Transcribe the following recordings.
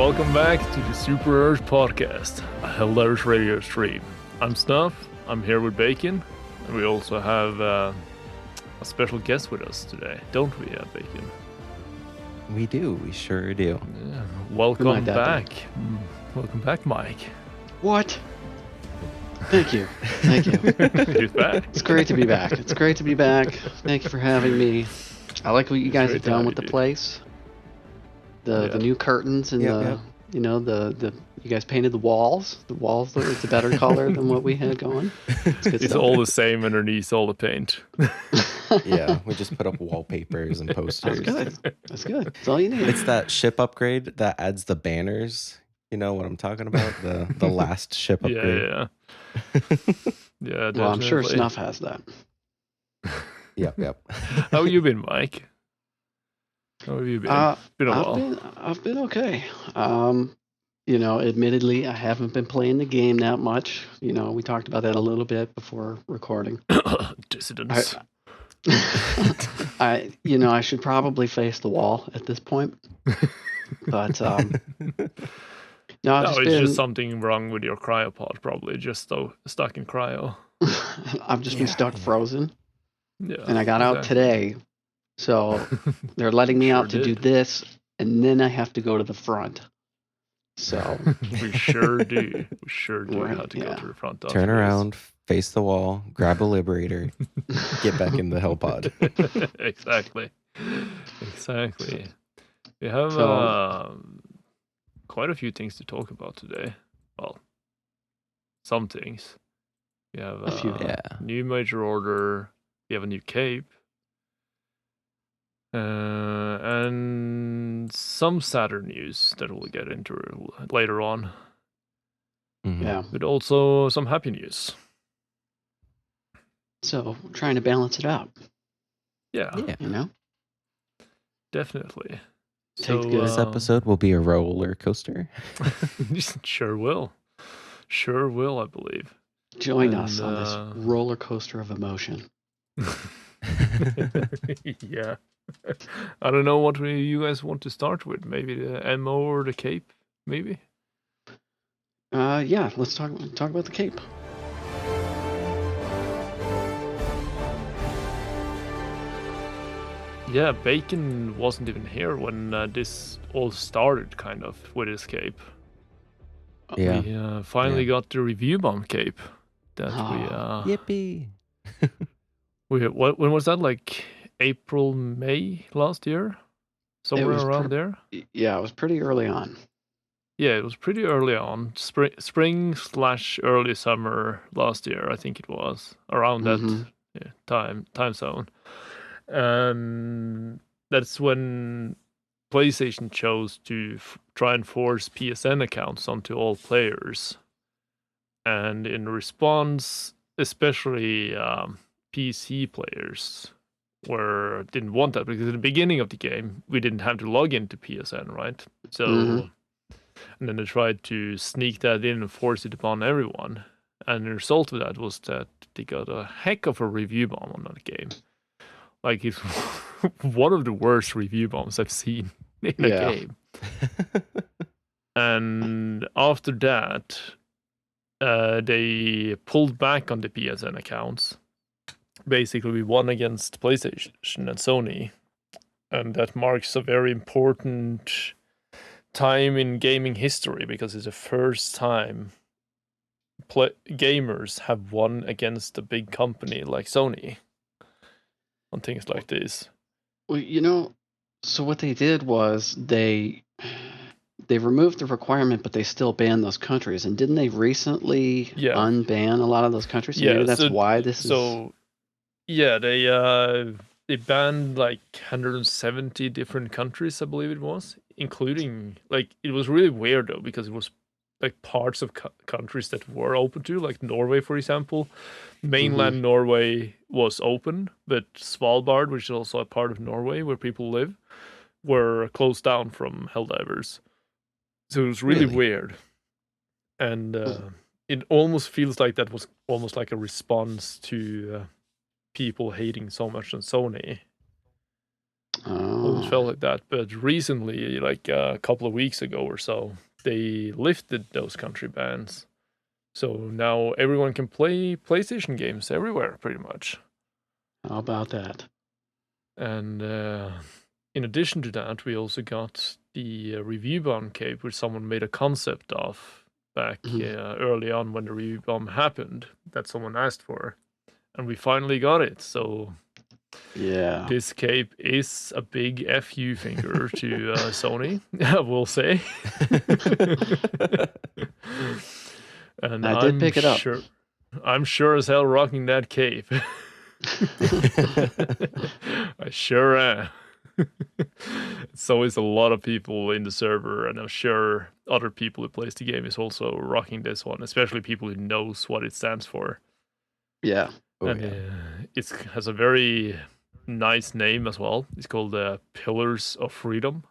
Welcome back to the Super Urge Podcast, a Helldivers radio stream. I'm Snuff, I'm here with Bacon, and we also have a special guest with us today, don't we, Bacon? We do, we sure do. Yeah. Welcome back. Welcome back, Mike. What? Thank you. Thank you. He's back. It's great to be back. It's great to be back. Thank you for having me. I like what you guys have done with the place. The new curtains and you guys painted the walls. The walls it's a better color than what we had going. It's all the same underneath all the paint. Yeah, we just put up wallpapers and posters. That's good. That's good. That's all you need. It's that ship upgrade that adds the banners. You know what I'm talking about? The last ship upgrade. Yeah. Yeah, well, I'm sure Snuff has that. Yep. How have you been, Mike? How have you been? Been a while. I've been okay. Admittedly, I haven't been playing the game that much. We talked about that a little bit before recording. Dissidents. I should probably face the wall at this point. But it's just something wrong with your cryopod, probably. Just stuck in cryo. I've just been stuck frozen. Yeah. And I got out today. So they're letting me out to do this, and then I have to go to the front. So we sure do. We sure do have to go to the front. Turn around, face the wall, grab a liberator, get back in the hell pod. Exactly. We have quite a few things to talk about today. Well, some things. We have a few, new major order. We have a new cape. And some sadder news that we'll get into later on. Mm-hmm. Yeah. But also some happy news. So, trying to balance it out. Yeah. Definitely. This episode will be a roller coaster. Sure will, I believe. Join us on this roller coaster of emotion. Yeah. I don't know what you guys want to start with. Maybe the MO or the cape, maybe? Yeah, let's talk about the cape. Yeah, Bacon wasn't even here when this all started, kind of, with his cape. Yeah. We finally got the review bomb cape. That Yippee! When was that? Like April, May last year? Somewhere around there? Yeah, it was pretty early on. Yeah, it was pretty early on. Spring/early summer last year, I think it was. Around that time zone. And that's when PlayStation chose to try and force PSN accounts onto all players. And in response, especially PC players didn't want that, because at the beginning of the game we didn't have to log into PSN, right? So and then they tried to sneak that in and force it upon everyone, and the result of that was that they got a heck of a review bomb on that game. Like, it's one of the worst review bombs I've seen in a game. And after that, they pulled back on the PSN accounts. Basically, we won against PlayStation and Sony, and that marks a very important time in gaming history, because it's the first time gamers have won against a big company like Sony on things like this. Well, so what they did was they removed the requirement, but they still banned those countries. And didn't they recently unban a lot of those countries? So maybe that's why this is... So, yeah, they banned like 170 different countries, I believe it was, including, like, it was really weird though, because it was like parts of countries that were open to, like Norway, for example. Mainland Norway was open, but Svalbard, which is also a part of Norway where people live, were closed down from Helldivers. So it was really weird. And it almost feels like that was almost like a response to people hating so much on Sony. always felt like that. But recently, like a couple of weeks ago or so, they lifted those country bans. So now everyone can play PlayStation games everywhere, pretty much. How about that? And in addition to that, we also got the review bomb cape, which someone made a concept of back early on when the review bomb happened, that someone asked for. And we finally got it. So yeah, this cape is a big FU finger to Sony, I will say. And I did pick it up. I'm sure as hell rocking that cape. I sure am. It's always a lot of people in the server, and I'm sure other people who plays the game is also rocking this one, especially people who knows what it stands for. Yeah. And it has a very nice name as well. It's called the Pillars of Freedom,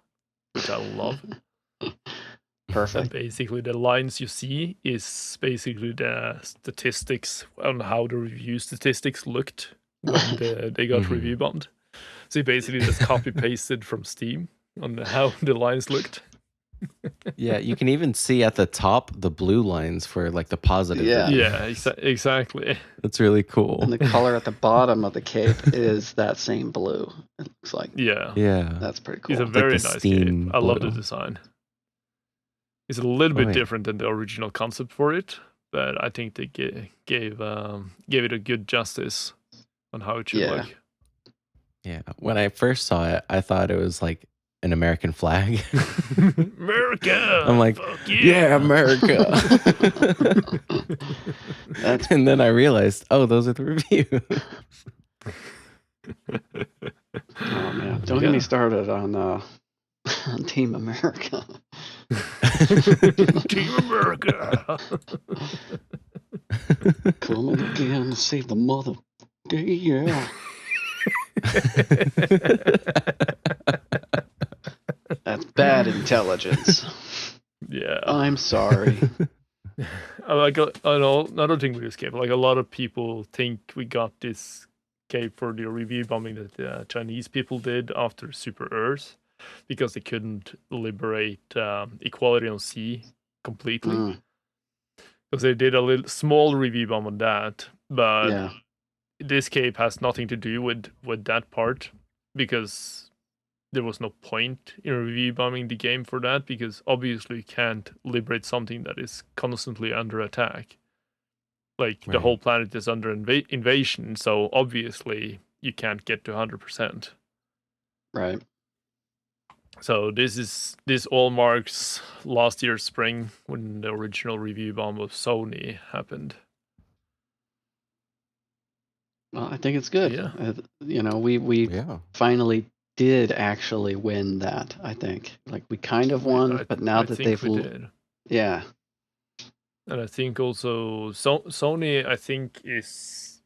which I love. Perfect. And basically, the lines you see is basically the statistics on how the review statistics looked when they got review bombed. So you basically just copy pasted from Steam on how the lines looked. Yeah, you can even see at the top the blue lines for like the positive. Yeah, exactly. That's really cool. And the color at the bottom of the cape is that same blue. It looks like. Yeah. That's pretty cool. It's a very nice cape. I love the design. It's a little bit different than the original concept for it, but I think they gave it a good justice on how it should look. Yeah. When I first saw it, I thought it was like an American flag. America! I'm like, yeah, America. And then I realized, oh, those are the reviews. Oh man, don't get me started on Team America. Team America. Coming again to save the mother. Yeah. That's bad intelligence. Yeah. I'm sorry. Like another thing with this cape, like a lot of people think we got this cape for the review bombing that the Chinese people did after Super Earth, because they couldn't liberate Equality on Sea completely. Because they did a little small review bomb on that, but this cape has nothing to do with that part, because there was no point in review bombing the game for that, because obviously you can't liberate something that is constantly under attack. Like the whole planet is under invasion, so obviously you can't get to 100%. Right. So this all marks last year's spring when the original review bomb of Sony happened. Well, I think it's good. Yeah. We finally did actually win that, I think. Like we kind of won, but now that they've did. Yeah. And I think also Sony, I think, is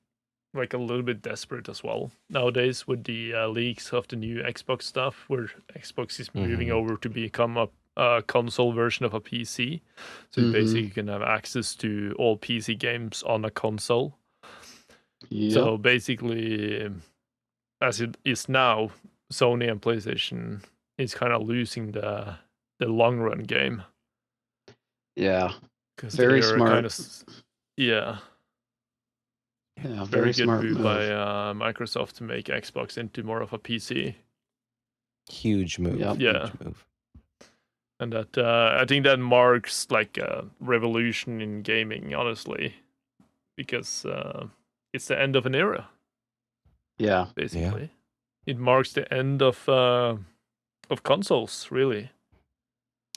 like a little bit desperate as well nowadays with the leaks of the new Xbox stuff, where Xbox is moving over to become a console version of a PC. So you basically can have access to all PC games on a console. Yep. So basically, as it is now, Sony and PlayStation is kind of losing the long run game. Yeah. Very smart. Yeah, very good smart move by Microsoft to make Xbox into more of a PC. Huge move. Yeah. Huge move. And that I think that marks like a revolution in gaming, honestly, because it's the end of an era. Yeah. Basically, it marks the end of consoles, really.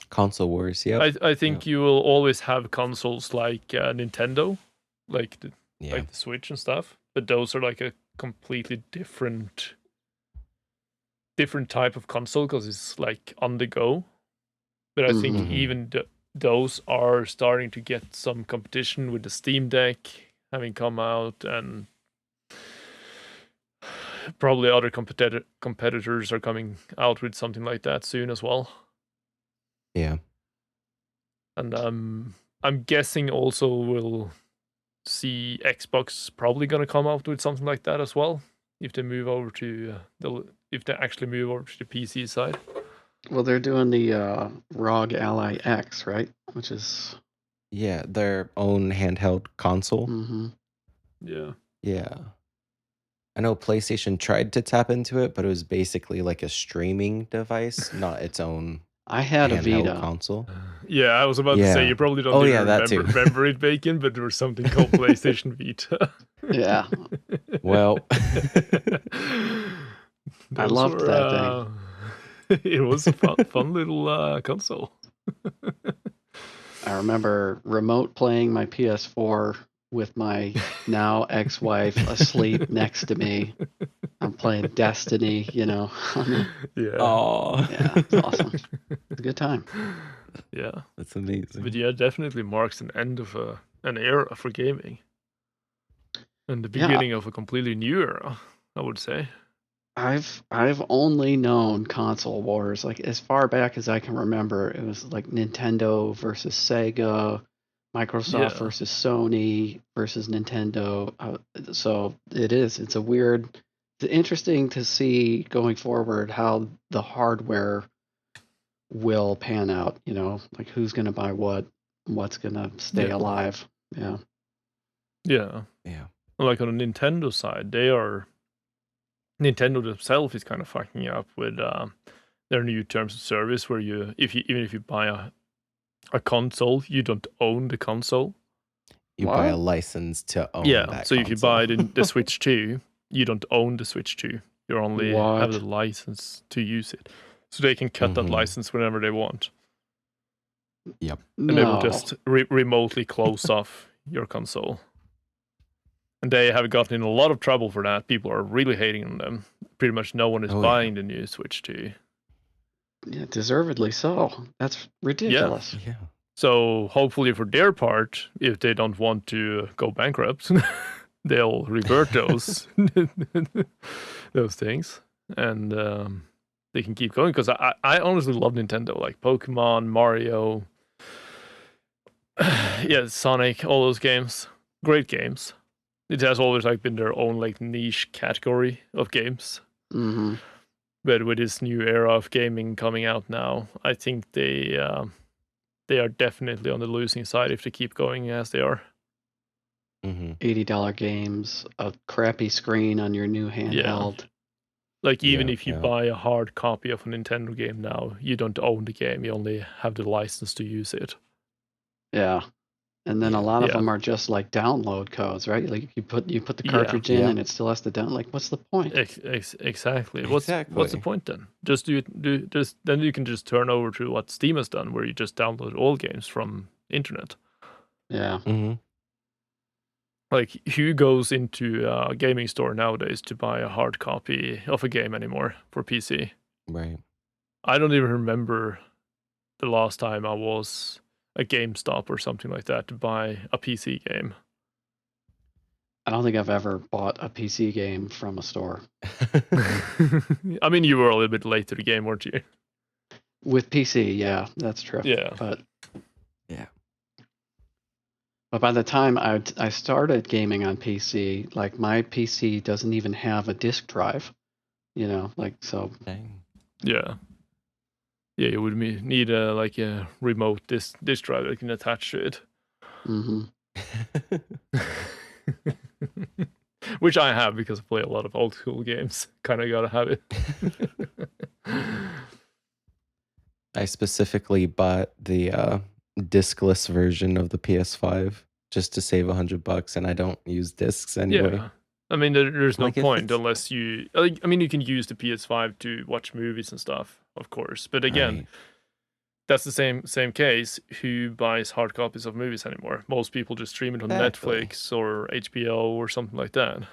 Console wars, yeah. I think you will always have consoles like Nintendo, like the Switch and stuff, but those are like a completely different type of console, because it's like on the go. But I think even those are starting to get some competition with the Steam Deck having come out, and probably other competitors are coming out with something like that soon as well. Yeah. And I'm guessing also we'll see Xbox probably going to come out with something like that as well, if they move over to if they actually move over to the PC side. Well, they're doing the ROG Ally X, right? Which is their own handheld console. Yeah. Yeah. I know PlayStation tried to tap into it, but it was basically like a streaming device, not its own I had a handheld Vita. console. Yeah, I was about to say you probably don't remember it, Bacon, but there was something called PlayStation Vita. Yeah. Well, I loved that thing. It was a fun little console. I remember remote playing my PS4 with my now ex-wife asleep next to me. I'm playing Destiny, Yeah. oh, yeah, it's awesome. It's a good time. Yeah, that's amazing. But yeah, definitely marks an end of an era for gaming, and the beginning of a completely new era, I would say. I've only known console wars like as far back as I can remember. It was like Nintendo versus Sega, Microsoft versus Sony versus Nintendo. So it's a weird. It's interesting to see going forward how the hardware will pan out. You know, like who's going to buy what's going to stay alive. Yeah. Yeah. Like on the Nintendo side, Nintendo themselves is kind of fucking up with their new terms of service, where even if you buy a console, you don't own the console. You buy a license to own that so console. if you buy the Switch 2, you don't own the Switch 2. You only have the license to use it. So they can cut that license whenever they want. Yep. And they will just remotely close off your console. And they have gotten in a lot of trouble for that. People are really hating on them. Pretty much no one is buying the new Switch 2. Yeah, deservedly so. That's ridiculous. Yeah. So hopefully for their part, if they don't want to go bankrupt, they'll revert those things, and they can keep going. Because I honestly love Nintendo, like Pokemon, Mario, Sonic, all those games, great games. It has always like been their own like niche category of games. Mm-hmm. But with this new era of gaming coming out now, I think they are definitely on the losing side if they keep going as they are. $80 games, a crappy screen on your new handheld. Yeah. Like even if you buy a hard copy of a Nintendo game now, you don't own the game. You only have the license to use it. Yeah. And then a lot of them are just like download codes, right? Like you put the cartridge in and it still has to download. Like, what's the point? Exactly. What's the point then? Just then you can just turn over to what Steam has done, where you just download all games from internet. Yeah. Like who goes into a gaming store nowadays to buy a hard copy of a game anymore for PC? Right. I don't even remember the last time I was a GameStop or something like that to buy a PC game. I don't think I've ever bought a PC game from a store. I mean, you were a little bit late to the game, weren't you? With PC, yeah, that's true. Yeah. But by the time I started gaming on PC, like my PC doesn't even have a disk drive, you know, like so. Dang. Yeah. Yeah, you would need a remote disk drive that you can attach to it. Which I have because I play a lot of old school games. Kind of gotta have it. I specifically bought the discless version of the PS5 just to save $100, and I don't use discs anyway. Yeah. I mean, there's no point unless you. I mean, you can use the PS5 to watch movies and stuff, of course. But again, that's the same case. Who buys hard copies of movies anymore? Most people just stream it on Netflix or HBO or something like that.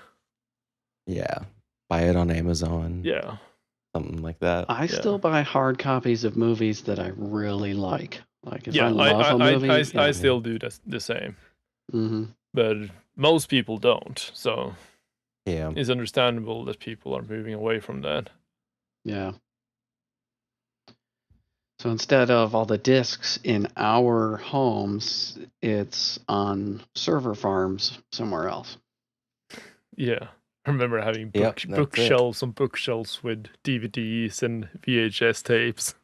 Yeah, buy it on Amazon. Yeah, something like that. I still buy hard copies of movies that I really like. Like if I love a movie, I still do the same. But most people don't. So it's understandable that people are moving away from that. Yeah. So instead of all the discs in our homes, it's on server farms somewhere else. Yeah. I remember having Yep, that's it. bookshelves on bookshelves with DVDs and VHS tapes.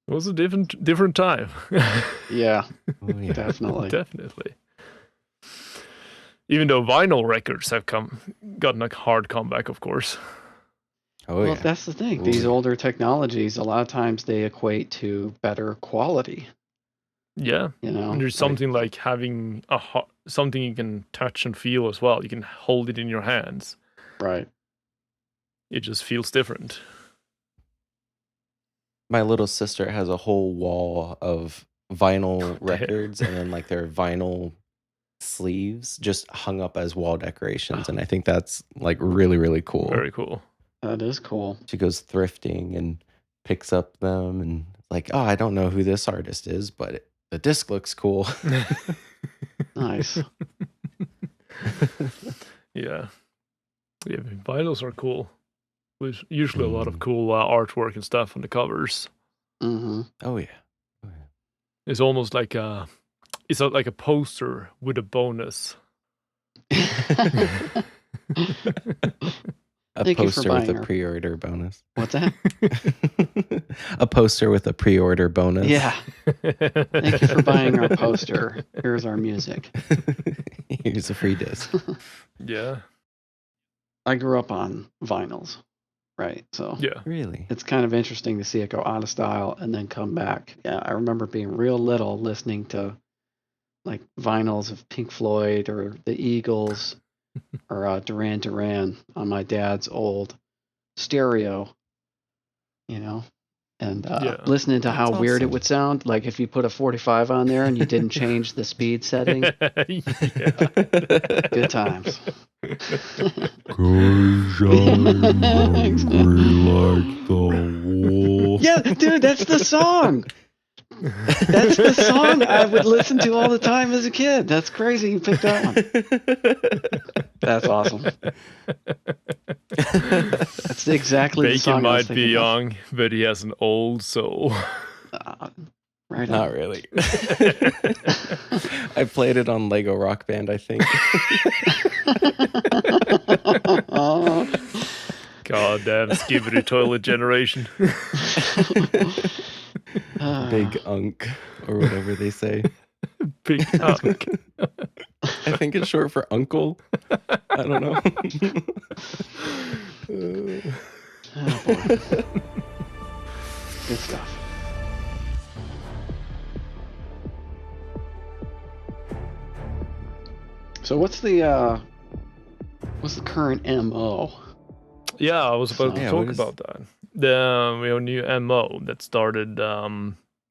It was a different time. Yeah, Oh, yeah. definitely. Definitely. Even though vinyl records have gotten a hard comeback, of course. Oh, Well, yeah. that's the thing. Ooh, These yeah. older technologies, a lot of times they equate to better quality. Yeah. You know, And there's something like having something you can touch and feel as well. You can hold it in your hands. right. It just feels different. My little sister has a whole wall of vinyl records and then like their vinyl sleeves just hung up as wall decorations. And I think that's like really, really cool. Very cool. That is cool. She goes thrifting and picks up them and like, oh, I don't know who this artist is, but the disc looks cool. Nice. Yeah. Vinyls are cool. There's usually a lot of cool artwork and stuff on the covers. Mm-hmm. Oh yeah. It's almost like it's like a poster with a bonus. A Thank you for poster with buying a our- pre-order bonus. What's that? A poster with a pre-order bonus. Yeah. Thank you for buying our poster. Here's our music. Here's a free disc. Yeah. I grew up on vinyls, right? So Yeah. Really? it's kind of interesting to see it go out of style and then come back. Yeah, I remember being real little listening to like vinyls of Pink Floyd or the Eagles or Duran Duran on my dad's old stereo, you know, and listening to how That's weird it awesome. would sound. Like if you put a 45 on there and you didn't change the speed setting. Good times. Yeah, dude, that's the song. That's the song I would listen to all the time as a kid. That's crazy. You picked that one. That's awesome. That's exactly the Bacon song I was might be thinking of. young, but he has an old soul. Right on. Not really. I played it on Lego Rock Band, I think. God damn, skibidi toilet generation. Big Unk, or whatever they say. Big hunk. I think it's short for uncle. I don't know. Oh, boy. Good stuff. So what's the current MO? Yeah, I was about to Yeah, talk what is- about that. We have a new MO that started,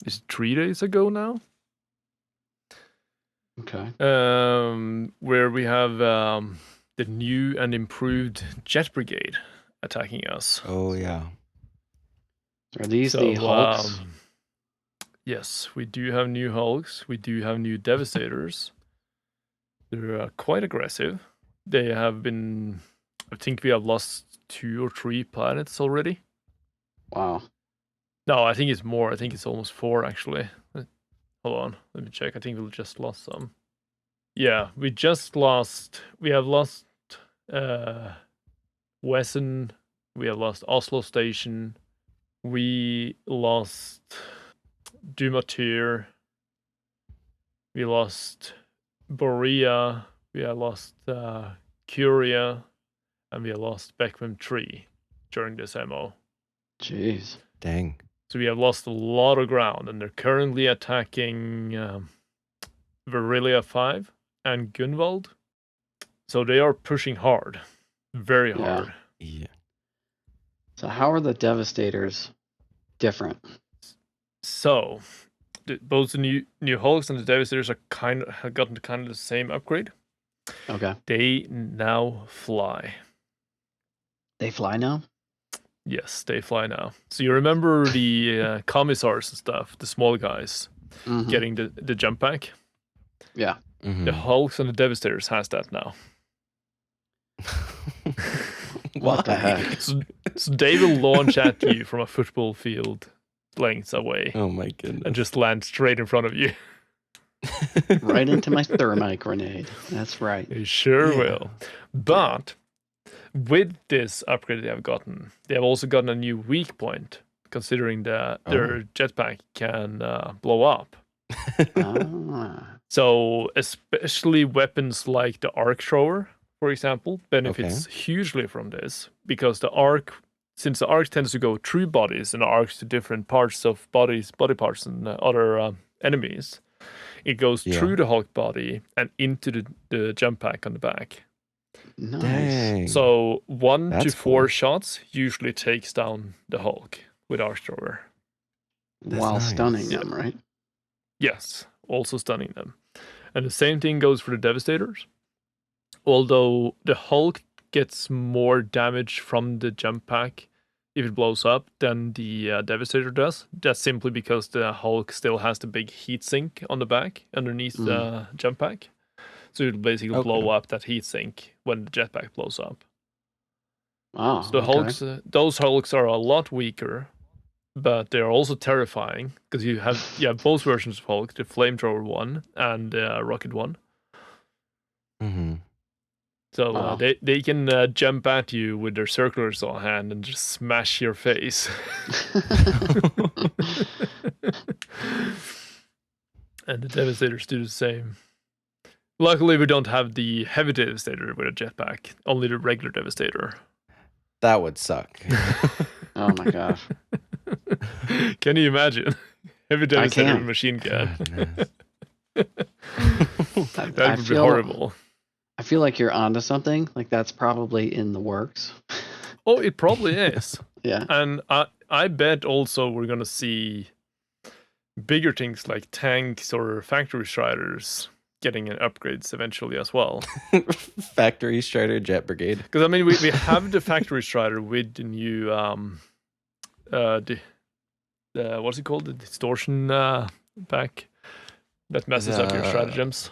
is it 3 days ago now? Okay. Where we have the new and improved Jet Brigade attacking us. Oh, yeah. Are these the Hulks? Yes, we do have new Hulks. We do have new Devastators. They're quite aggressive. They have been, I think we have lost 2 or 3 planets already. Wow. No, I think it's more. I think it's almost 4 actually. Hold on, let me check. I think we just lost some. Yeah, we have lost Wesson. We have lost Oslo Station. We lost Dumatir. We lost Borea. We have lost Curia. And we have lost Beckman 3 during this MO. Jeez. Dang. So we have lost a lot of ground, and they're currently attacking Verilia 5 and Gunvald. So they are pushing hard. Very hard. Yeah. So how are the Devastators different? So both the new Hulks and the Devastators have gotten kind of the same upgrade. Okay. They now fly. They fly now? Yes, they fly now. So you remember the commissars and stuff, the small guys Mhm. getting the jump pack? Yeah. Mhm. The Hulks and the Devastators has that now. What the heck? So they will launch at you from a football field lengths away Oh my goodness. and just land straight in front of you. Right into my thermite grenade. That's right. You sure will. But with this upgrade they have gotten, they have also gotten a new weak point, considering that their jetpack can blow up. So especially weapons like the arc thrower, for example, benefits hugely from this, because since the arc tends to go through bodies and arcs to different parts of body parts and other enemies, it goes through the Hulk body and into the jump pack on the back. Nice. Dang. So 1 That's to 4 cool. shots usually takes down the Hulk with arc thrower. While nice. stunning them, right? Yes, also stunning them. And the same thing goes for the Devastators. Although the Hulk gets more damage from the jump pack if it blows up than the Devastator does. That's simply because the Hulk still has the big heat sink on the back underneath the jump pack. So it'll basically blow up that heat sink when the jetpack blows up. Wow. So the Hulks, those Hulks are a lot weaker, but they're also terrifying because you have both versions of Hulk, the flamethrower one and the rocket one. Mm-hmm. So they can jump at you with their circulars on hand and just smash your face. And the Devastators do the same. Luckily, we don't have the heavy Devastator with a jetpack, only the regular Devastator. That would suck. Oh my gosh. Can you imagine? Heavy Devastator with machine gun. That would be horrible. I feel like you're onto something. Like that's probably in the works. Oh, it probably is. Yeah. And I bet also we're going to see bigger things like tanks or factory striders getting upgrades eventually as well. Factory Strider Jet Brigade. Because I mean, we have the factory strider with the new what's it called? The distortion pack that messes up your stratagems.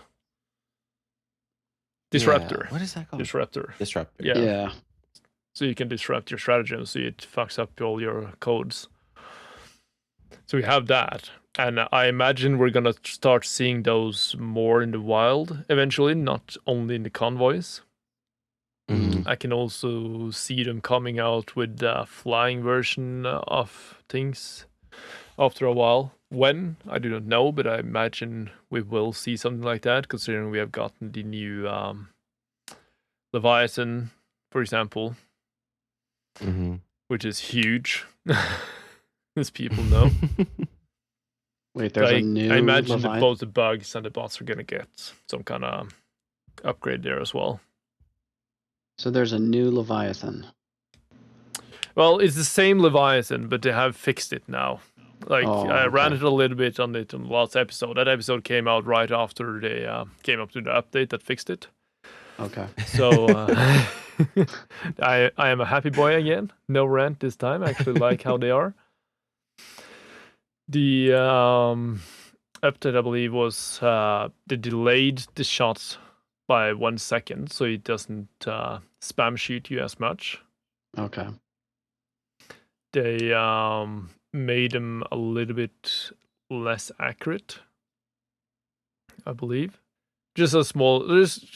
Disruptor. Yeah. What is that called? Disruptor. Yeah. So you can disrupt your stratagems, so it fucks up all your codes. So we have that. And I imagine we're going to start seeing those more in the wild eventually, not only in the convoys. Mm-hmm. I can also see them coming out with the flying version of things after a while. When, I do not know, but I imagine we will see something like that, considering we have gotten the new Leviathan, for example, which is huge, as people know. Wait, there's a new I imagine Leviathan? that both the bugs and the bots are going to get some kind of upgrade there as well. So there's a new Leviathan. Well, it's the same Leviathan, but they have fixed it now. I ran it a little bit on the last episode. That episode came out right after they came up to the update that fixed it. Okay. So I am a happy boy again. No rant this time. I actually like how they are. The update, I believe, was they delayed the shots by 1 second, so it doesn't spam shoot you as much. Okay. They made them a little bit less accurate, I believe. There's a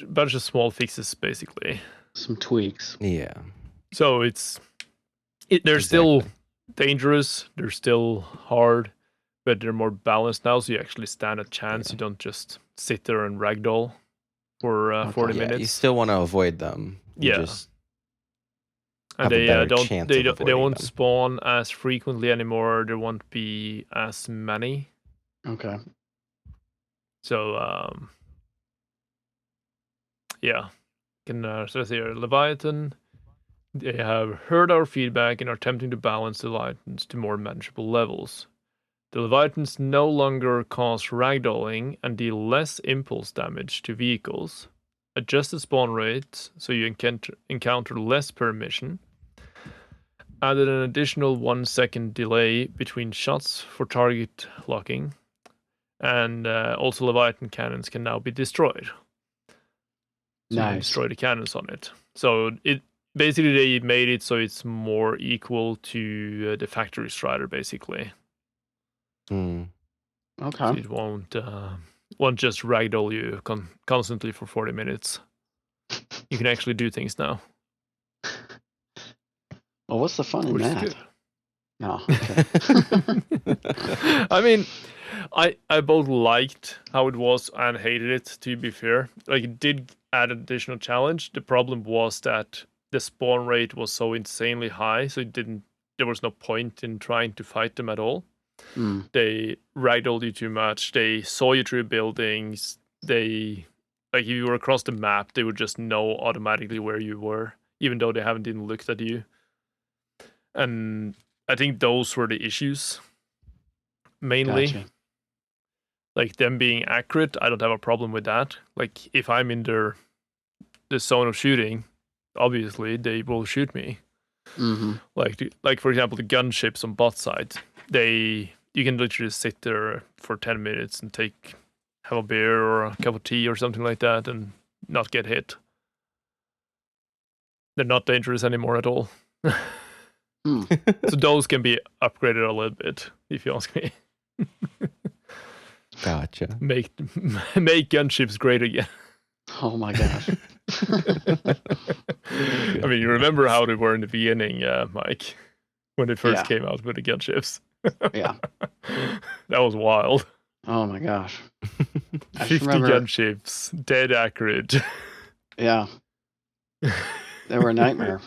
bunch of small fixes, basically. Some tweaks. Yeah. So they're still dangerous. They're still hard, but they're more balanced now. So you actually stand a chance. Yeah. You don't just sit there and ragdoll for 40 minutes. You still want to avoid them. And they won't spawn as frequently anymore. There won't be as many. Okay. So so here, Leviathan, they have heard our feedback and are attempting to balance the Leviathans to more manageable levels. The Leviathans no longer cause ragdolling and deal less impulse damage to vehicles. Adjust the spawn rate so you encounter less per mission. Added an additional 1 second delay between shots for target locking. And also Leviathan cannons can now be destroyed. So you can destroy the cannons on it. So basically they made it so it's more equal to the factory strider, basically. Okay. So it won't won't just ragdoll you constantly for 40 minutes. You can actually do things now. Well, what's the fun in which that? is good. No. Okay. I mean, I both liked how it was and hated it, to be fair. Like, it did add an additional challenge. The problem was that the spawn rate was so insanely high, so there was no point in trying to fight them at all. They ragdolled you too much. They saw you through buildings. Like, if you were across the map, they would just know automatically where you were, even though they haven't even looked at you. And I think those were the issues, mainly. Gotcha. Like, them being accurate, I don't have a problem with that. Like, if I'm in the zone of shooting, obviously they will shoot me. Mm-hmm. Like for example, the gunships on bot side, you can literally sit there for 10 minutes and have a beer or a cup of tea or something like that and not get hit. They're not dangerous anymore at all. So those can be upgraded a little bit, if you ask me. Gotcha. Make gunships great again. Oh my gosh. I mean, you remember how they were in the beginning, Mike, when they first came out with the gunships. Yeah. That was wild. Oh my gosh. 50 gunships, dead accurate. Yeah. They were a nightmare.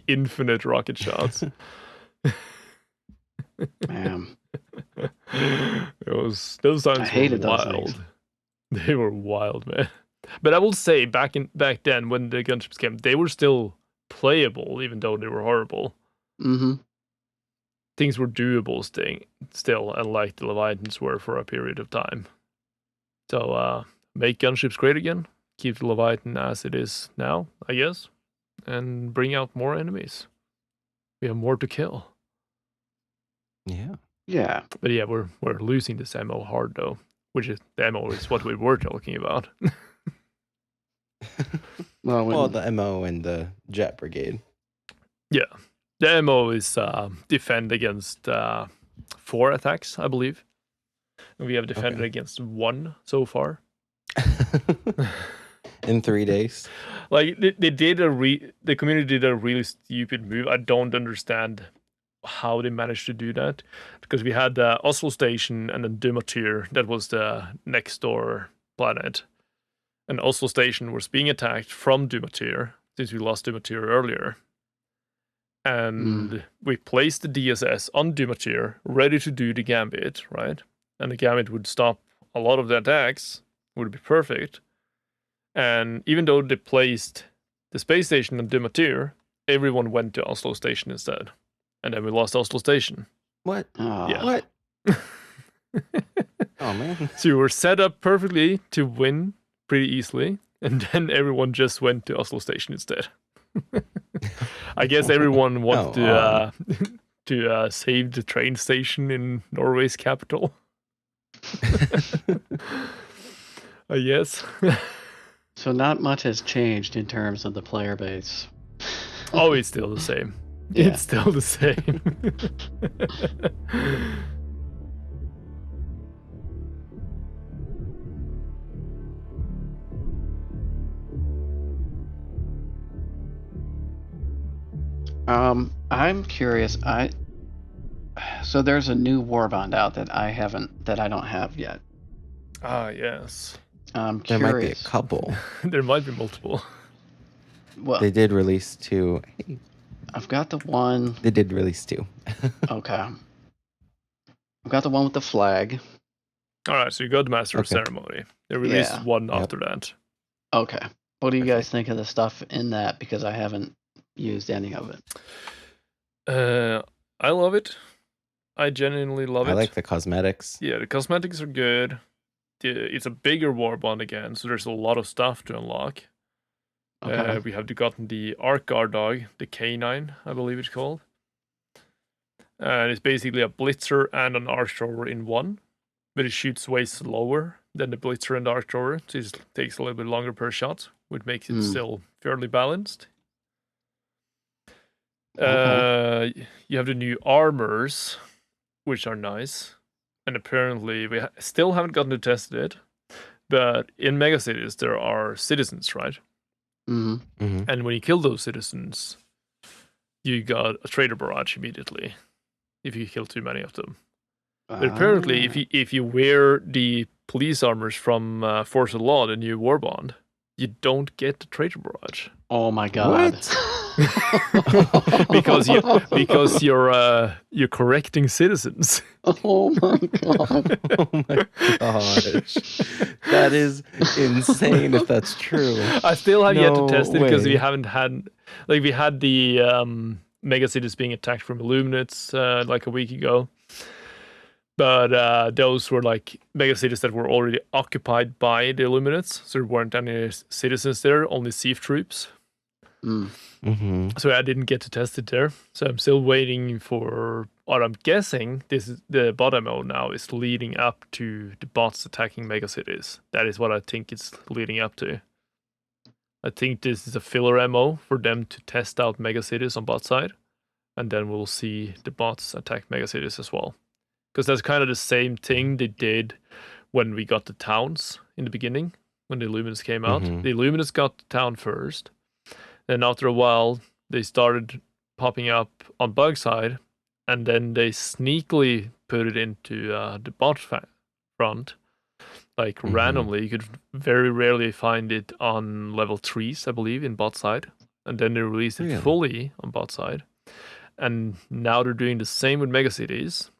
Infinite rocket shots. Man. Those times I hated were wild. those things. They were wild, man. But I will say, back then when the gunships came, they were still playable, even though they were horrible. Mm-hmm. Things were doable still, unlike the Leviathans were for a period of time. So make gunships great again, keep the Leviathan as it is now, I guess, and bring out more enemies. We have more to kill. Yeah. Yeah. But yeah, we're losing this ammo hard though, which is the ammo is what we were talking about. Well, the MO and the Jet Brigade. Yeah. The MO is defend against 4 attacks, I believe. And we have defended against 1 so far. In 3 days. Like, the community did a really stupid move. I don't understand how they managed to do that. Because we had Oslo Station and then Dumatir, that was the next door planet. And Oslo Station was being attacked from Dumatir, since we lost Dumatir earlier. And we placed the DSS on Dumatir, ready to do the Gambit, right? And the Gambit would stop a lot of the attacks, would be perfect. And even though they placed the space station on Dumatir, everyone went to Oslo Station instead. And then we lost Oslo Station. What? Yeah. What? Oh, man. So we were set up perfectly to win pretty easily. And then everyone just went to Oslo Station instead. I guess everyone wanted to save the train station in Norway's capital. I guess. So not much has changed in terms of the player base. Oh, it's still the same. Yeah. It's still the same. I'm curious. So there's a new warband out that I don't have yet. Ah, yes. I'm There curious. might be a couple. There might be multiple. Well, They did release 2. I've got the one. They did release 2. Okay. I've got the one with the flag. All right, so you got the Master of Ceremony. They released one after that. Okay. What do you guys think of the stuff in that? Because I haven't used any of it. I love it. I genuinely love it. I like the cosmetics. Yeah, the cosmetics are good. It's a bigger warband again, so there's a lot of stuff to unlock. Okay. We have gotten the Arc Guard dog, the K9, I believe it's called. And it's basically a Blitzer and an Arc Thrower in one, but it shoots way slower than the Blitzer and the Arc Thrower, so it takes a little bit longer per shot, which makes it still fairly balanced. You have the new armors, which are nice. and apparently we still haven't gotten to test it. But in megacities, there are citizens, right? Mm-hmm. And when you kill those citizens, you got a traitor barrage immediately. If you kill too many of them. But apparently, if you wear the police armors from Force of Law, the new war bond, you don't get the traitor barrage. Oh my god! because you're correcting citizens. Oh my god! Oh my gosh, that is insane. If that's true, I still have yet to test it because way. we haven't had we had the megacities being attacked from Illuminates like a week ago. But those were like megacities that were already occupied by the Illuminates, so there weren't any citizens there, only siege troops. So I didn't get to test it there. So I'm still waiting for what I'm guessing. This is the bot MO now is leading up to the bots attacking megacities. That is what I think it's leading up to. I think this is a filler MO for them to test out megacities on bot side, and then we'll see the bots attack megacities as well. Because that's kind of the same thing they did when we got the towns in the beginning, when the Illuminus came out. The Illuminus got the town first. Then after a while, they started popping up on bug side, and then they sneakily put it into the bot front. Like randomly, you could very rarely find it on level 3s, I believe, in bot side. And then they released it fully on bot side. And now they're doing the same with megacities.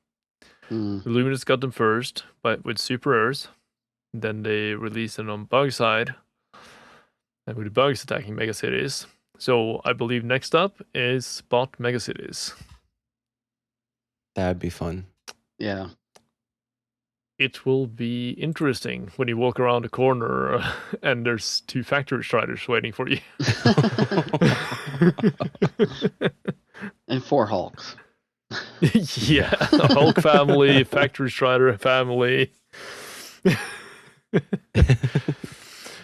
Illuminus got them first, but with super errors. Then they released them on bug side, and with the bugs attacking megacities. So I believe next up is bot megacities. That'd be fun. Yeah. It will be interesting when you walk around the corner and there's 2 factory striders waiting for you. And 4 Hulks. Yeah, a Hulk family, Factory Strider family.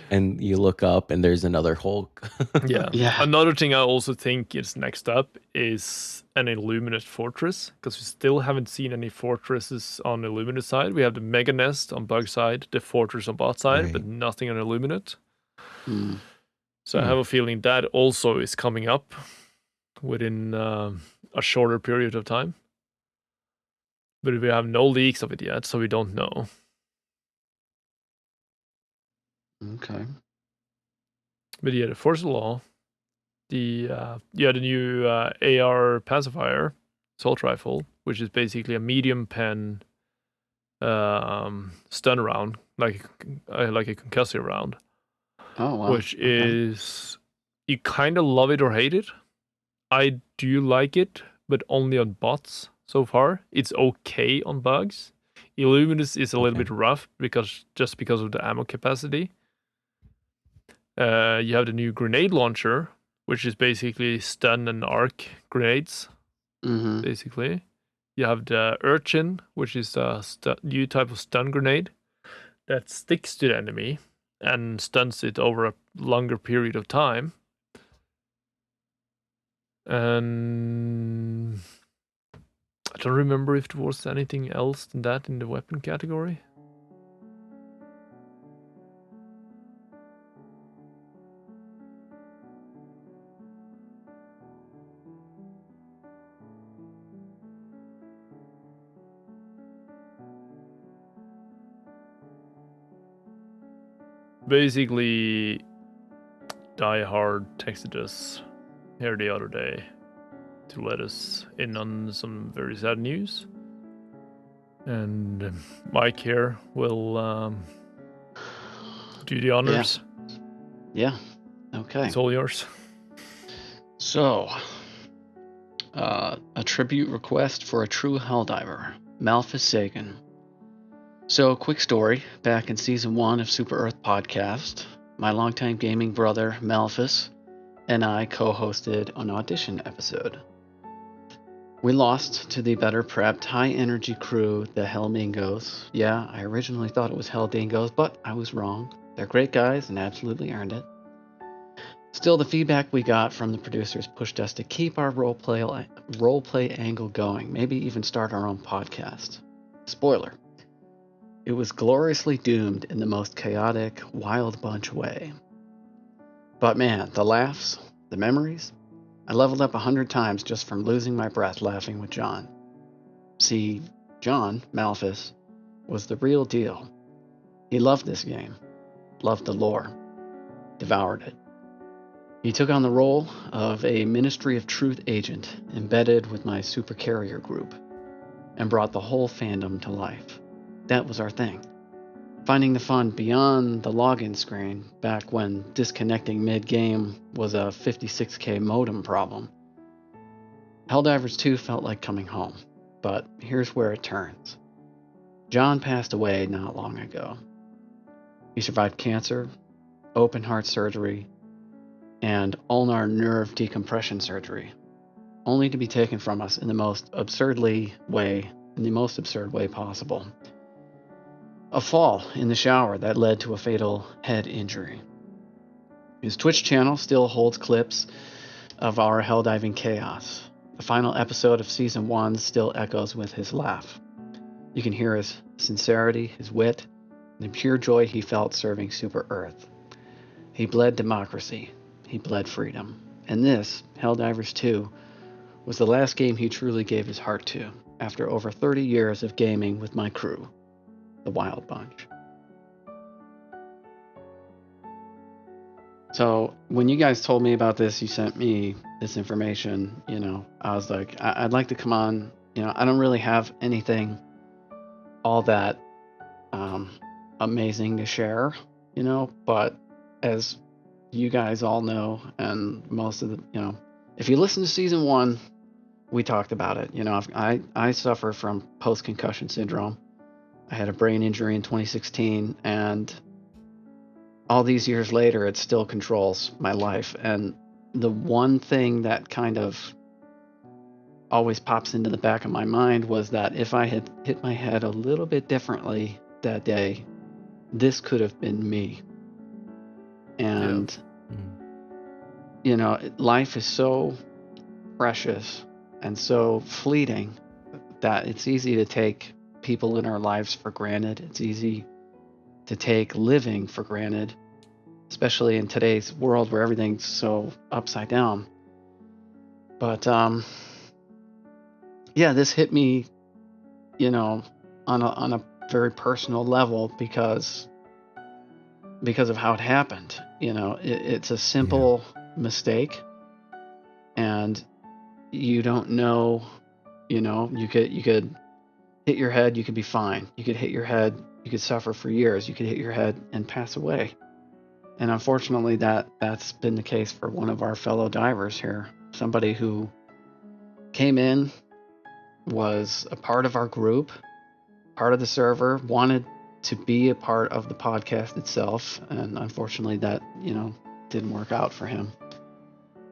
And you look up and there's another Hulk. Yeah. Another thing I also think is next up is an Illuminate fortress, because we still haven't seen any fortresses on the Illuminate side. We have the Mega Nest on bug side, the fortress on bot side, but nothing on Illuminate. So I have a feeling that also is coming up within a shorter period of time. But we have no leaks of it yet, so we don't know. Okay. But yeah, the Force of Law, the new AR pacifier, assault rifle, which is basically a medium pen stun round, like a concussive round. Oh wow. Which is, you kind of love it or hate it. I do like it, but only on bots so far. It's okay on bugs. Illuminus is a little bit rough because of the ammo capacity. You have the new grenade launcher, which is basically stun and arc grenades. Basically, you have the urchin, which is a new type of stun grenade that sticks to the enemy and stuns it over a longer period of time. And I don't remember if there was anything else than that in the weapon category. Basically, Die Hard texted us here the other day to let us in on some very sad news. And Mike here will do the honors. Yeah. Okay. It's all yours. So, a tribute request for a true Helldiver, Malphas Sagan. So, quick story. Back in Season 1 of Super Earth Podcast, my longtime gaming brother, Malphas, and I co-hosted an audition episode. We lost to the better prepped, high-energy crew, the Hellmingos. Yeah, I originally thought it was Helldingos, but I was wrong. They're great guys and absolutely earned it. Still, the feedback we got from the producers pushed us to keep our roleplay angle going, maybe even start our own podcast. Spoiler, It was gloriously doomed in the most chaotic, wild bunch way. But man, the laughs, the memories, I leveled up 100 times just from losing my breath laughing with John. See, John, Malphas, was the real deal. He loved this game, loved the lore, devoured it. He took on the role of a Ministry of Truth agent embedded with my super carrier group and brought the whole fandom to life. That was our thing. Finding the fun beyond the login screen back when disconnecting mid-game was a 56k modem problem. Helldivers 2 felt like coming home, but here's where it turns. John passed away not long ago. He survived cancer, open heart surgery, and ulnar nerve decompression surgery, only to be taken from us in the most absurd way possible. A fall in the shower that led to a fatal head injury. His Twitch channel still holds clips of our helldiving chaos. The final episode of Season 1 still echoes with his laugh. You can hear his sincerity, his wit, and the pure joy he felt serving Super Earth. He bled democracy. He bled freedom. And this, Helldivers 2, was the last game he truly gave his heart to after over 30 years of gaming with my crew, the Wild Bunch. So when you guys told me about this, you sent me this information, I was like, I'd like to come on. I don't really have anything all that amazing to share, but as you guys all know, and most of the, if you listen to Season 1, we talked about it. I suffer from post-concussion syndrome. I had a brain injury in 2016, and all these years later, it still controls my life. And the one thing that kind of always pops into the back of my mind was that if I had hit my head a little bit differently that day, this could have been me. And, life is so precious and so fleeting that it's easy to take people in our lives for granted. It's easy to take living for granted, especially in today's world where everything's so upside down. But this hit me, on a very personal level because of how it happened. It's a simple mistake, and you don't know. You could hit your head, you could be fine. You could hit your head, you could suffer for years. You could hit your head and pass away. And unfortunately, that's been the case for one of our fellow divers here. Somebody who came in, was a part of our group, part of the server, wanted to be a part of the podcast itself, and unfortunately that, didn't work out for him.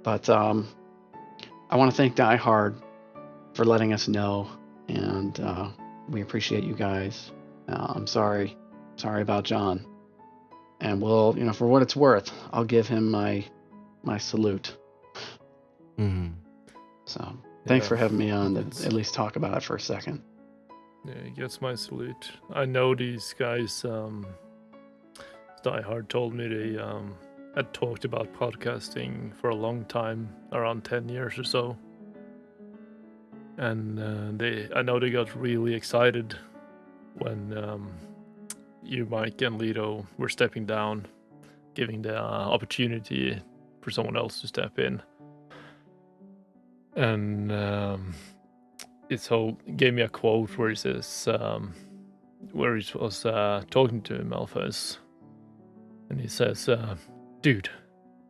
But I want to thank Die Hard for letting us know, and we appreciate you guys. I'm sorry about John, and we'll, for what it's worth, I'll give him my salute. So thanks for having me on to at least talk about it for a second. Yeah, he gets my salute. I know these guys. Die Hard told me they had talked about podcasting for a long time, around 10 years or so. And I know they got really excited when you, Mike, and Lito were stepping down, giving the opportunity for someone else to step in. And it gave me a quote where he says, where he was talking to Malphas, and he says, "Dude,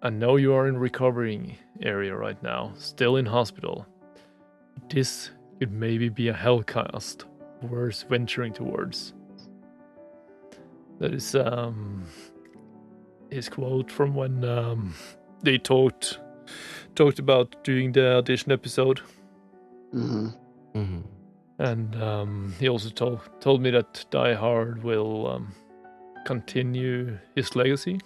I know you are in recovering area right now, still in hospital. This could maybe be a hellcast worth venturing towards." That is his quote from when they talked about doing the audition episode. And he also told me that Die Hard will continue his legacy.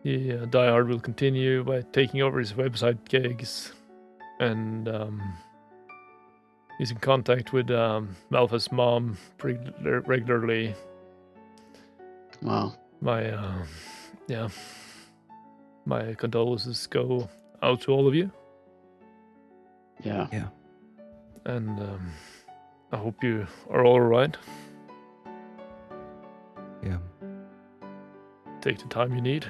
Die Hard will continue by taking over his website gigs, and He's in contact with Malphas' mom regularly. Wow. My my condolences go out to all of you. Yeah. Yeah. And I hope you are all right. Yeah. Take the time you need.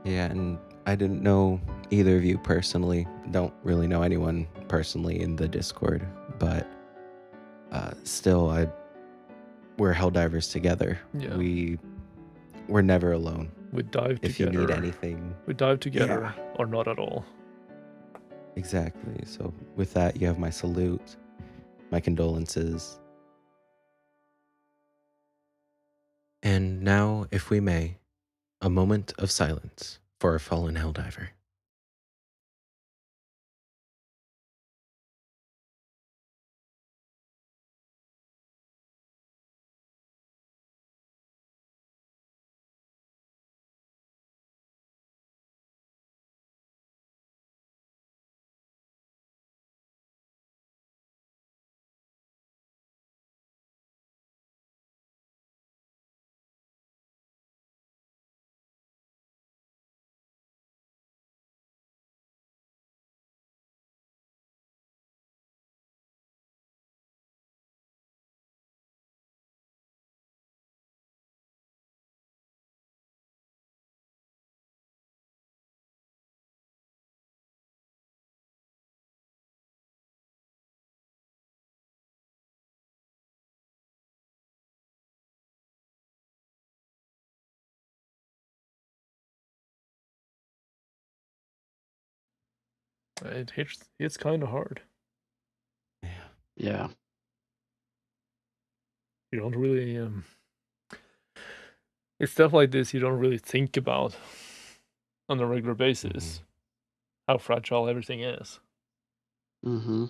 Yeah, and I didn't know either of you personally. Don't really know anyone personally in the Discord, but still, we're Helldivers together. Yeah. We're never alone. We dive If together. you need anything, we dive together, or not at all. Exactly. So with that, you have my salute, my condolences. And now, if we may, a moment of silence for a fallen Helldiver. It hits kind of hard. Yeah. You don't really it's stuff like this you don't really think about on a regular basis. How fragile everything is. Mm-hmm.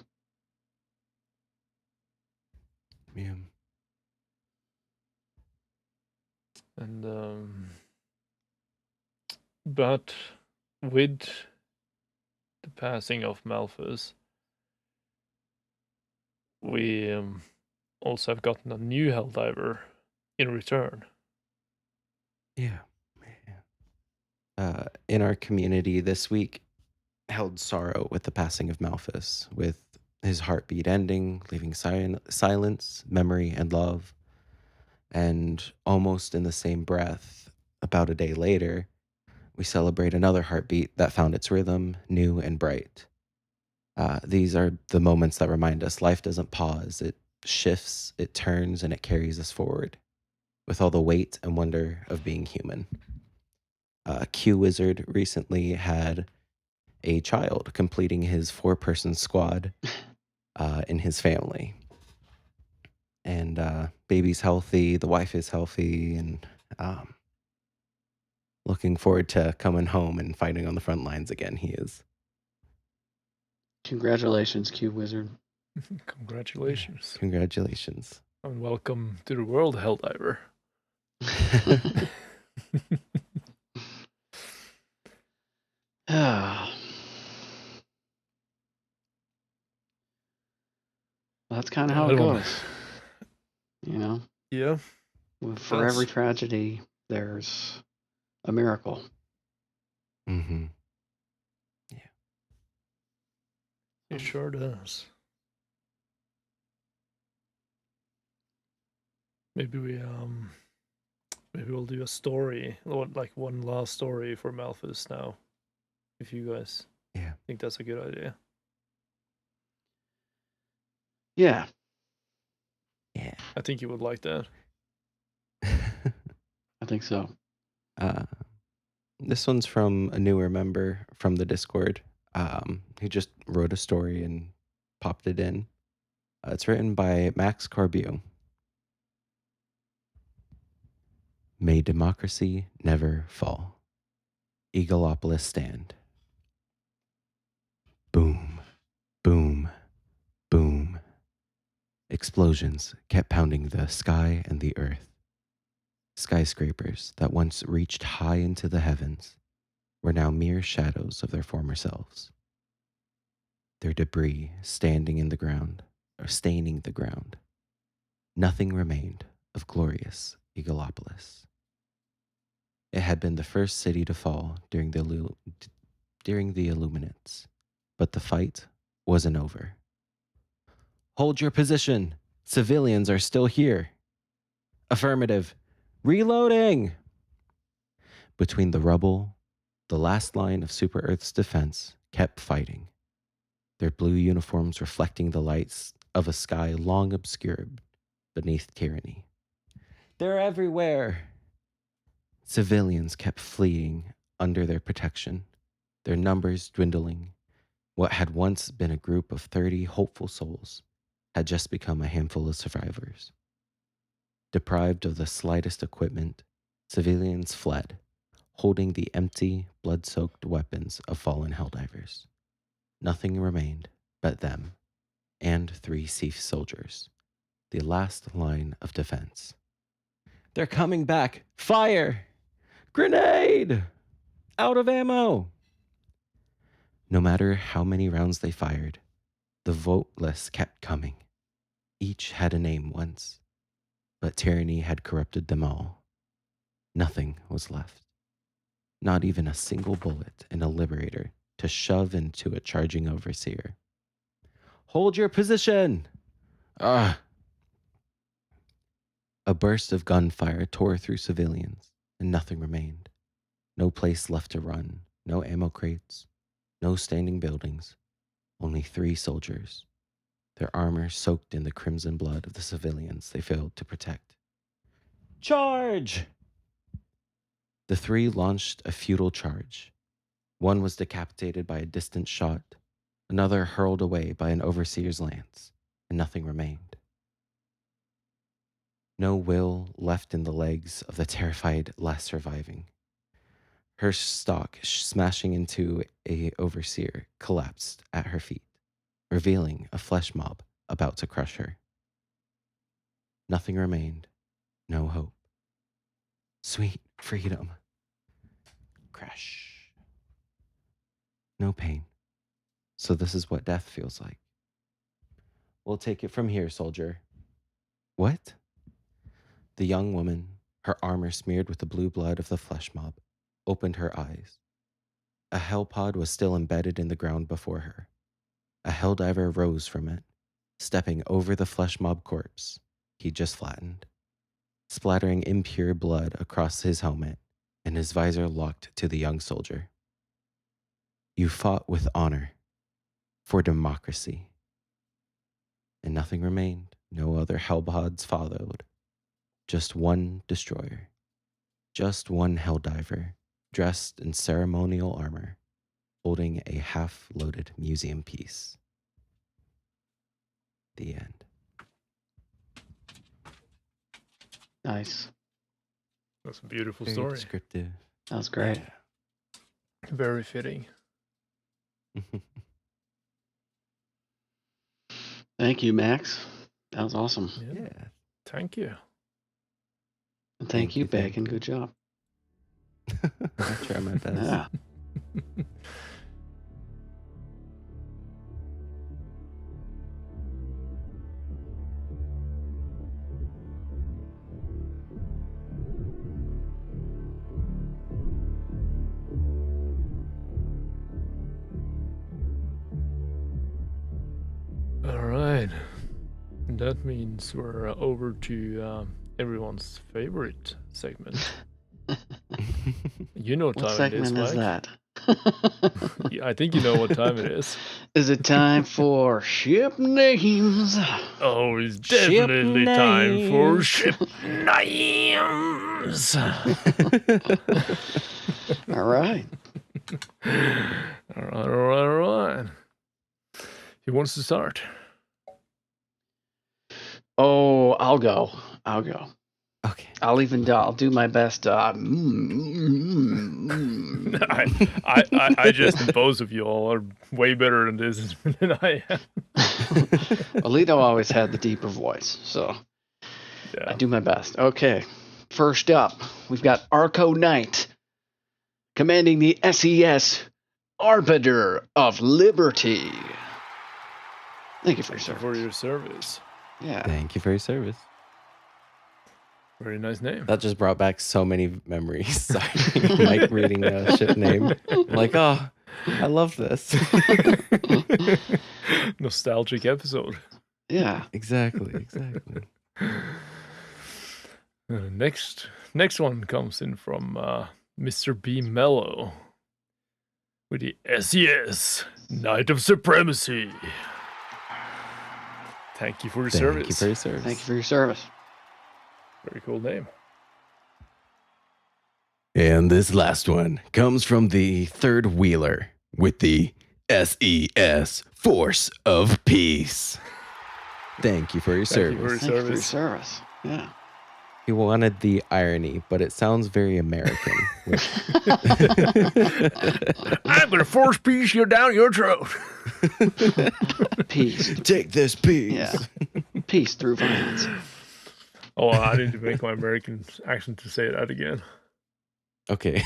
Yeah. And but with the passing of Malphas, we also have gotten a new Helldiver in return. Yeah. In our community this week held sorrow with the passing of Malphas, with his heartbeat ending, leaving silence, memory, and love. And almost in the same breath, about a day later, we celebrate another heartbeat that found its rhythm, new and bright. These are the moments that remind us life doesn't pause, it shifts, it turns, and it carries us forward with all the weight and wonder of being human. Q Wizard recently had a child completing his 4-person squad in his family. And baby's healthy, the wife is healthy, and looking forward to coming home and fighting on the front lines again. He is. Congratulations, Q Wizard. Congratulations. Yeah, congratulations. And welcome to the world, Helldiver. That's kind of how it goes. You know? Yeah. For every tragedy, there's a miracle. Mm-hmm. Yeah. It sure does. Maybe we'll do a story, like one last story for Malphas now. If you guys think that's a good idea. Yeah. Yeah. I think you would like that. I think so. This one's from a newer member from the Discord. He just wrote a story and popped it in. It's written by Max Corbiu. May democracy never fall. Eagleopolis stand. Boom, boom, boom. Explosions kept pounding the sky and the earth. Skyscrapers that once reached high into the heavens were now mere shadows of their former selves. their debris staining the ground. Nothing remained of glorious Egalopolis. It had been the first city to fall during the Illuminates, but the fight wasn't over. Hold your position. Civilians are still here. Affirmative. Reloading! Between the rubble, the last line of Super Earth's defense kept fighting, their blue uniforms reflecting the lights of a sky long obscured beneath tyranny. They're everywhere! Civilians kept fleeing under their protection, their numbers dwindling. What had once been a group of 30 hopeful souls had just become a handful of survivors. Deprived of the slightest equipment, civilians fled, holding the empty, blood-soaked weapons of fallen Helldivers. Nothing remained but them and 3 Seaf soldiers, the last line of defense. They're coming back! Fire! Grenade! Out of ammo! No matter how many rounds they fired, the voteless kept coming. Each had a name once, but tyranny had corrupted them all. Nothing was left. Not even a single bullet in a liberator to shove into a charging overseer. Hold your position! Ah! A burst of gunfire tore through civilians, and nothing remained. No place left to run, no ammo crates, no standing buildings, only 3 soldiers, their armor soaked in the crimson blood of the civilians they failed to protect. Charge! The 3 launched a futile charge. One was decapitated by a distant shot, another hurled away by an overseer's lance, and nothing remained. No will left in the legs of the terrified last surviving. Her stock, smashing into a overseer, collapsed at her feet, revealing a flesh mob about to crush her. Nothing remained, no hope. Sweet freedom. Crash. No pain. So this is what death feels like. We'll take it from here, soldier. What? The young woman, her armor smeared with the blue blood of the flesh mob, opened her eyes. A hell pod was still embedded in the ground before her. A Helldiver rose from it, stepping over the flesh mob corpse he'd just flattened, splattering impure blood across his helmet, and his visor locked to the young soldier. You fought with honor, for democracy. And nothing remained, no other Hellpods followed. Just one destroyer, just one Helldiver, dressed in ceremonial armor, holding a half-loaded museum piece. The end. Nice. That's a beautiful Very story. descriptive. That was great. Very fitting. Thank you, Max. That was awesome. Yeah. Thank you. And thank you, thank Bacon. you. Good job. I'll try my best. Yeah. All right. That means we're over to everyone's favorite segment. You know what What time it is, segment is Mike. that? Yeah, I think you know what time it is. Is it time for ship names? Oh, it's Ship definitely time for names. ship names. All right. All right. Who wants to start? Oh, I'll go. Okay. I'll do my best. I just both of you all are way better than this than I am. Alito always had the deeper voice, so Yeah. I do my best. Okay. First up, we've got Arco Knight, commanding the SES Arbiter of Liberty. Thank you for your Thank you service. for your service. Yeah. Thank you for your service. Very nice name. That just brought back so many memories. Sorry, Mike reading a ship name. I'm like, oh, I love this. Nostalgic episode. Yeah. Exactly. Next one comes in from Mr. B. Mello with the SES Knight of Supremacy. Thank you for your service. Thank you for your service. Thank you for your service. Very cool name. And this last one comes from the third wheeler with the SES Force of Peace. Thank you for your Thank you for service. Thank you for your service. Yeah. He wanted the irony, but it sounds very American. I'm gonna force peace you down your throat. Peace. Take this piece. Yeah. Peace through violence. Oh, I need to make my American accent to say that again. Okay.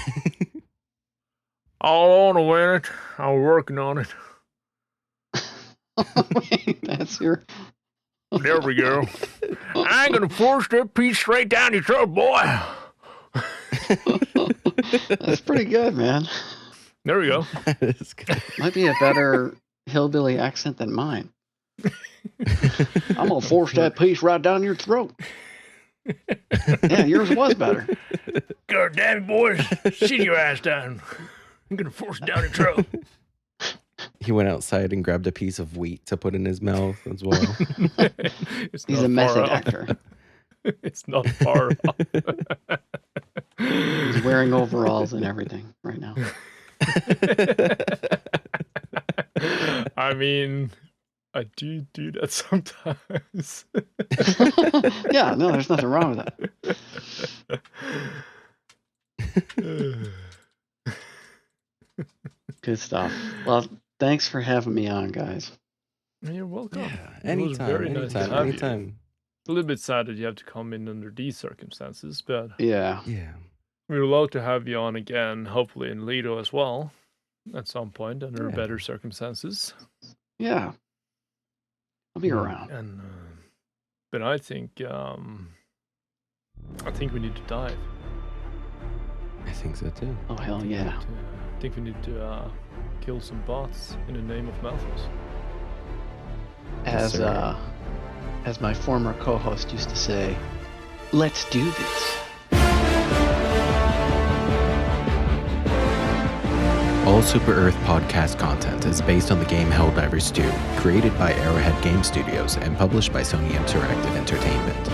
I want to win it. I'm working on it. That's your. There we go. I ain't gonna force that piece straight down your throat, boy. That's pretty good, man. There we go. That is good. Might be a better hillbilly accent than mine. I'm gonna force that piece right down your throat. Yeah, yours was better. God damn it, boys. Sit your ass down. I'm gonna force it down your throat. He went outside and grabbed a piece of wheat to put in his mouth as well. He's a method actor. It's not far off. He's wearing overalls and everything right now. I mean, I do that sometimes. Yeah, no, there's nothing wrong with that. Good stuff. Well, thanks for having me on, guys. You're welcome. Yeah, It was very nice to have you. anytime. A little bit sad that you have to come in under these circumstances, but Yeah. Yeah. we're allowed to have you on again, hopefully in Lido as well, at some point under Yeah. better circumstances. Yeah. I'll be Yeah. around. And but I think we need to dive. I think so too. Oh, hell yeah. I think we need to kill some bots in the name of Malphas. Yes, sir. As my former co-host used to say, let's do this. All Super Earth podcast content is based on the game Helldivers 2, created by Arrowhead Game Studios and published by Sony Interactive Entertainment.